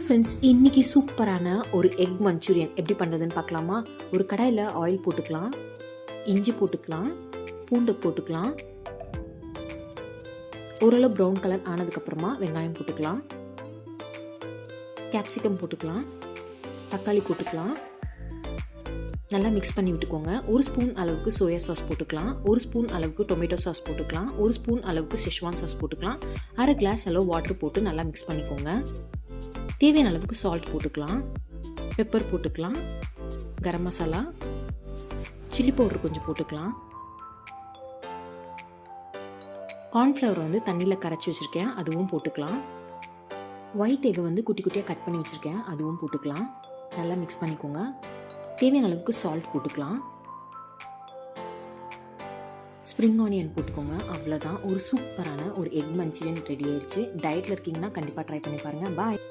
Friends, இன்றைக்கி சூப்பரான ஒரு எக் மஞ்சூரியன் எப்படி பண்ணுறதுன்னு பார்க்கலாமா? ஒரு கடாயில் ஆயில் போட்டுக்கலாம், இஞ்சி போட்டுக்கலாம், பூண்டு போட்டுக்கலாம், ஓரளவு ப்ரௌன் கலர் ஆனதுக்கப்புறமா வெங்காயம் போட்டுக்கலாம், கேப்சிகம் போட்டுக்கலாம், தக்காளி போட்டுக்கலாம், நல்லா மிக்ஸ் பண்ணி விட்டுக்கோங்க. ஒரு ஸ்பூன் அளவுக்கு சோயா சாஸ் போட்டுக்கலாம், ஒரு ஸ்பூன் அளவுக்கு டொமேட்டோ சாஸ் போட்டுக்கலாம், ஒரு ஸ்பூன் அளவுக்கு செஷ்வான் சாஸ் போட்டுக்கலாம், அரை கிளாஸ் அளவு வாட்டர் போட்டு நல்லா மிக்ஸ் பண்ணிக்கோங்க. தேவையான அளவுக்கு சால்ட் போட்டுக்கலாம், பெப்பர் போட்டுக்கலாம், கரம் மசாலா, சில்லி பவுடர் கொஞ்சம் போட்டுக்கலாம், கார்ன்ஃப்ளவர் தண்ணியில் கரைச்சி வச்சுருக்கேன் அதுவும் போட்டுக்கலாம், ஒயிட் எக் குட்டி குட்டியாக கட் பண்ணி வச்சுருக்கேன் அதுவும் போட்டுக்கலாம். நல்லா மிக்ஸ் பண்ணிக்கோங்க. தேவையான அளவுக்கு சால்ட் போட்டுக்கலாம், ஸ்ப்ரிங் ஆனியன் போட்டுக்கோங்க. அவ்வளோதான், ஒரு சூப்பரான ஒரு எக் மஞ்சூரியன் ரெடி ஆயிடுச்சு. டயட்டில் இருக்கீங்கன்னா கண்டிப்பாக ட்ரை பண்ணி பாருங்கள். பாய்.